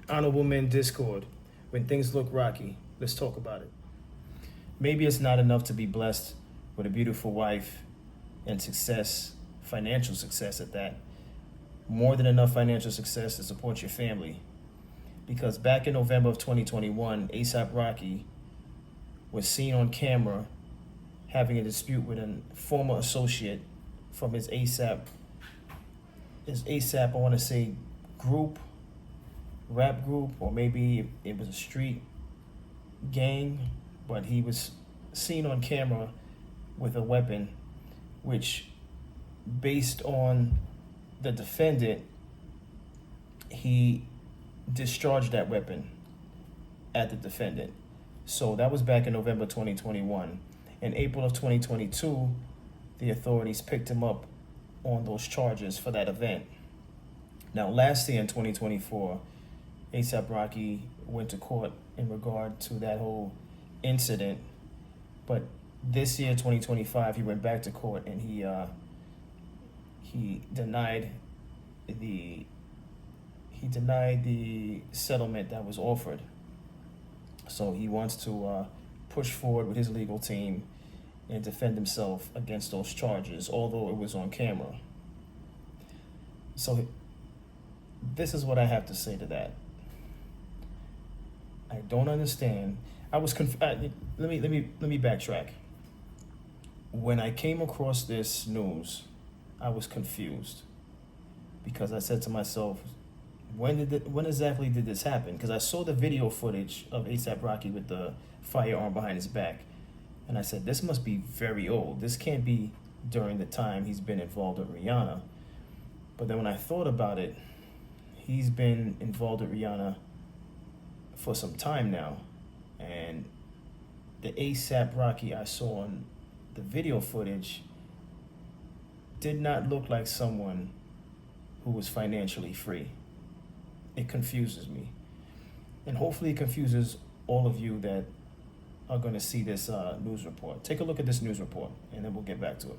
Honorable Men Discord. When things look rocky, let's talk about it. Maybe it's not enough to be blessed with a beautiful wife and success, financial success at that. More than enough financial success to support your family. Because back in November of 2021, A$AP Rocky was seen on camera having a dispute with a former associate from his A$AP, I want to say, rap group, or maybe it was a street gang, but he was seen on camera with a weapon, which, based on the defendant, he discharged that weapon at the defendant. So that was back in November 2021. In April of 2022, the authorities picked him up on those charges for that event. Now, last year in 2024, A$AP Rocky went to court in regard to that whole incident. But this year, 2025, he went back to court and he denied the settlement that was offered. So he wants to push forward with his legal team and defend himself against those charges, although it was on camera. So this is what I have to say to that. I don't understand. I was let me backtrack. When I came across this news, I was confused because I said to myself, when exactly did this happen? Because I saw the video footage of A$AP Rocky with the firearm behind his back, and I said, this must be very old. This can't be during the time he's been involved with Rihanna. But then when I thought about it, he's been involved with Rihanna for some time now, and the A$AP Rocky I saw on the video footage did not look like someone who was financially free. It confuses me, and hopefully it confuses all of you that are going to see this news report. Take a look at this news report, and then we'll get back to it.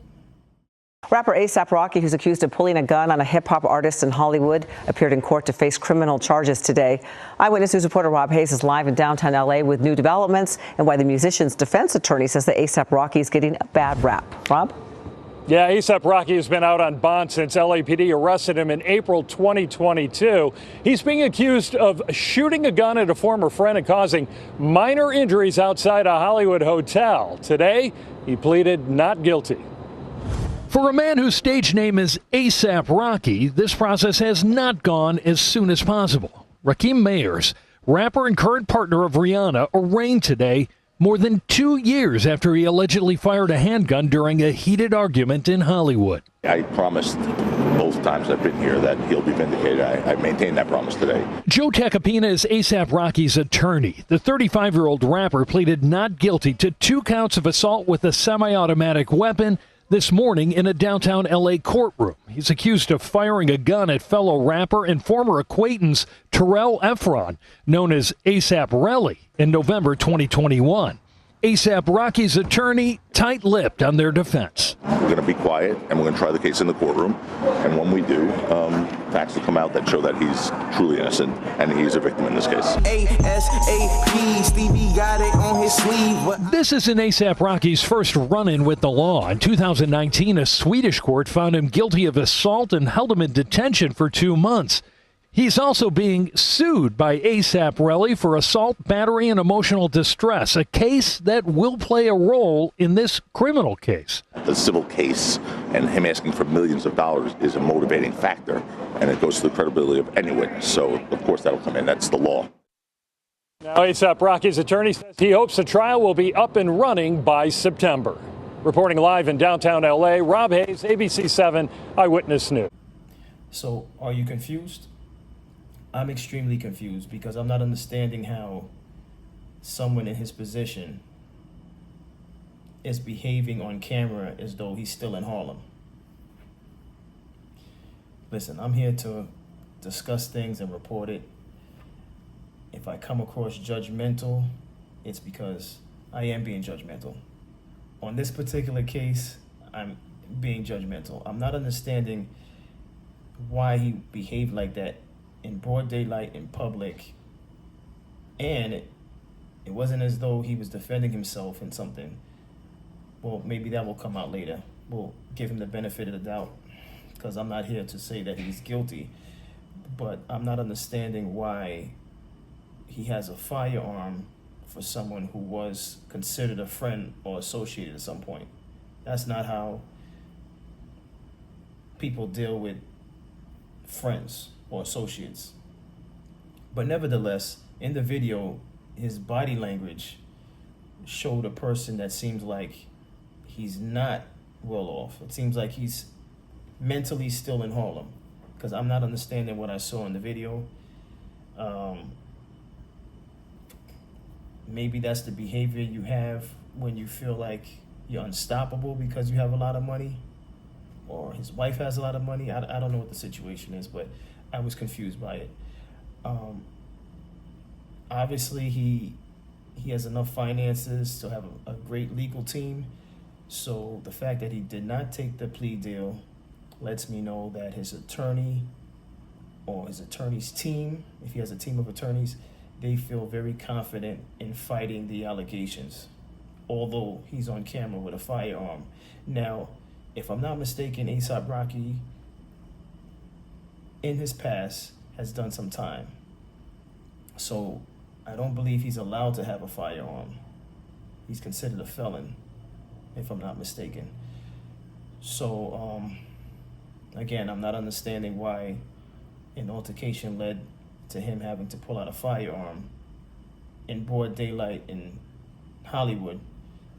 Rapper A$AP Rocky, who's accused of pulling a gun on a hip-hop artist in Hollywood, appeared in court to face criminal charges today. Eyewitness News reporter Rob Hayes is live in downtown L.A. with new developments and why the musician's defense attorney says that A$AP Rocky is getting a bad rap. Rob? Yeah, A$AP Rocky has been out on bond since LAPD arrested him in April 2022. He's being accused of shooting a gun at a former friend and causing minor injuries outside a Hollywood hotel. Today, he pleaded not guilty. For a man whose stage name is A$AP Rocky, this process has not gone as soon as possible. Rakim Mayers, rapper and current partner of Rihanna, arraigned today, more than 2 years after he allegedly fired a handgun during a heated argument in Hollywood. I promised both times I've been here that he'll be vindicated. I maintain that promise today. Joe Tacopina is A$AP Rocky's attorney. The 35-year-old rapper pleaded not guilty to 2 counts of assault with a semi-automatic weapon this morning in a downtown L.A. courtroom. He's accused of firing a gun at fellow rapper and former acquaintance Terrell Efron, known as A$AP Relly, in November 2021. A$AP Rocky's attorney tight-lipped on their defense. We're going to be quiet, and we're going to try the case in the courtroom. And when we do, facts will come out that show that he's truly innocent and he's a victim in this case. ASAP, Stevie got it on his sleeve. This isn't A$AP Rocky's first run-in with the law. In 2019, a Swedish court found him guilty of assault and held him in detention for 2 months. He's also being sued by A$AP Relly for assault, battery, and emotional distress, a case that will play a role in this criminal case. The civil case and him asking for millions of dollars is a motivating factor, and it goes to the credibility of any witness. So, of course, that'll come in. That's the law. Now, A$AP Rocky's attorney says he hopes the trial will be up and running by September. Reporting live in downtown L.A., Rob Hayes, ABC 7 Eyewitness News. So, are you confused? I'm extremely confused because I'm not understanding how someone in his position is behaving on camera as though he's still in Harlem. Listen, I'm here to discuss things and report it. If I come across judgmental, it's because I am being judgmental. On this particular case, I'm being judgmental. I'm not understanding why he behaved like that in broad daylight in public, and it wasn't as though he was defending himself in something. Well, maybe that will come out later. We'll give him the benefit of the doubt, because I'm not here to say that he's guilty, but I'm not understanding why he has a firearm for someone who was considered a friend or associated at some point. That's not how people deal with friends or associates. But nevertheless, in the video, his body language showed a person that seems like he's not well off. It seems like he's mentally still in Harlem, because I'm not understanding what I saw in the video. Maybe that's the behavior you have when you feel like you're unstoppable because you have a lot of money, or his wife has a lot of money. I don't know what the situation is, but I was confused by it. Obviously, he has enough finances to have a great legal team. So the fact that he did not take the plea deal lets me know that his attorney or his attorney's team, if he has a team of attorneys, they feel very confident in fighting the allegations, although he's on camera with a firearm. Now, if I'm not mistaken, A$AP Rocky, in his past, has done some time. So I don't believe he's allowed to have a firearm. He's considered a felon, if I'm not mistaken. So, again, I'm not understanding why an altercation led to him having to pull out a firearm in broad daylight in Hollywood,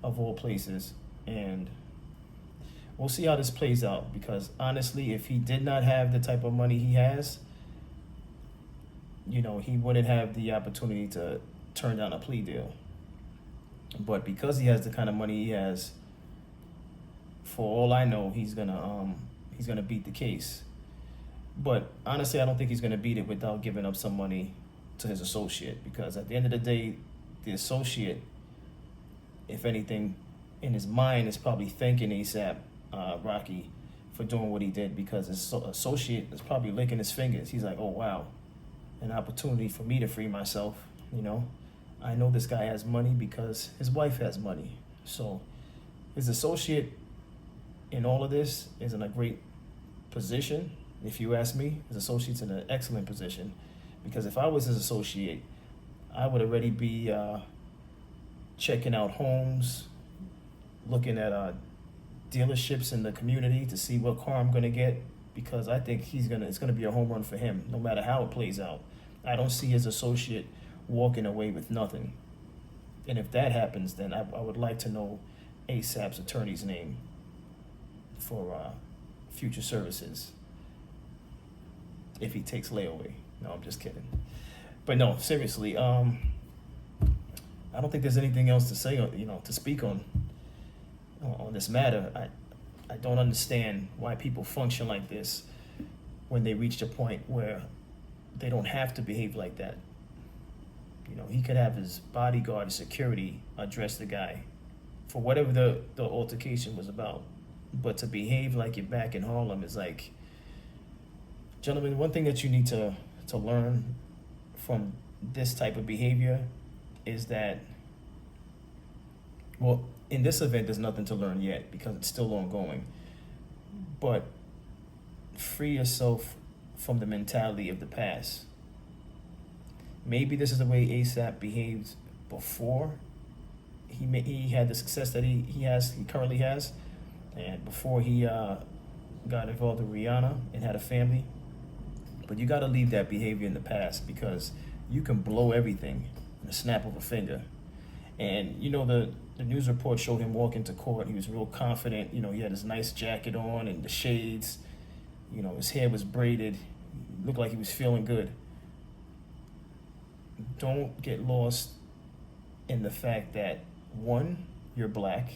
of all places. And we'll see how this plays out, because honestly, if he did not have the type of money he has, he wouldn't have the opportunity to turn down a plea deal. But because he has the kind of money he has, for all I know, he's gonna beat the case. But honestly, I don't think he's gonna beat it without giving up some money to his associate, because at the end of the day, the associate, if anything, in his mind is probably thanking A$AP Rocky for doing what he did, because his associate is probably licking his fingers. He's like, oh wow, an opportunity for me to free myself. I know this guy has money because his wife has money. So his associate in all of this is in a great position. If you ask me, his associate's in an excellent position, because if I was his associate, I would already be checking out homes, looking at dealerships in the community to see what car I'm gonna get, because I think it's gonna be a home run for him, no matter how it plays out. I don't see his associate walking away with nothing. And if that happens, then I would like to know A$AP's attorney's name for future services, if he takes layaway. No, I'm just kidding. But no, seriously, I don't think there's anything else to say, to speak on this matter. I don't understand why people function like this when they reach a point where they don't have to behave like that. He could have his bodyguard and security address the guy for whatever the altercation was about. But to behave like you're back in Harlem is like, gentlemen, one thing that you need to learn from this type of behavior is that, well, in this event, there's nothing to learn yet because it's still ongoing. But free yourself from the mentality of the past. Maybe this is the way A$AP behaved before he had the success that he currently has, and before he got involved with Rihanna and had a family. But you got to leave that behavior in the past, because you can blow everything in a snap of a finger. And the news report showed him walking to court. He was real confident. He had his nice jacket on and the shades. His hair was braided. He looked like he was feeling good. Don't get lost in the fact that, 1, you're black.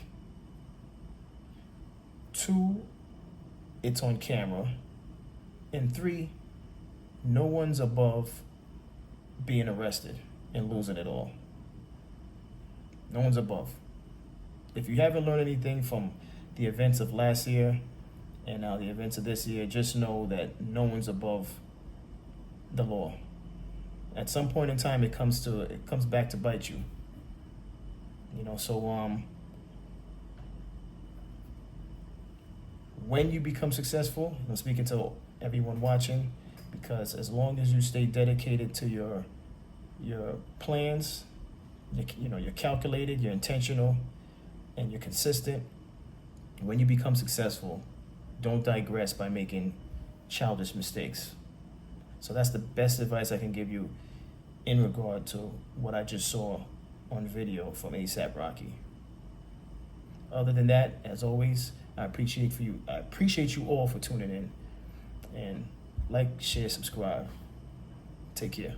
2, it's on camera. And 3, no one's above being arrested and losing it all. No one's above. If you haven't learned anything from the events of last year and now the events of this year, just know that no one's above the law. At some point in time, it comes back to bite you. You know, so when you become successful, I'm speaking to everyone watching, because as long as you stay dedicated to your plans, you're calculated, you're intentional, and you're consistent. When you become successful, don't digress by making childish mistakes. So that's the best advice I can give you in regard to what I just saw on video from A$AP Rocky. Other than that, as always, I appreciate you all for tuning in. And like, share, subscribe. Take care.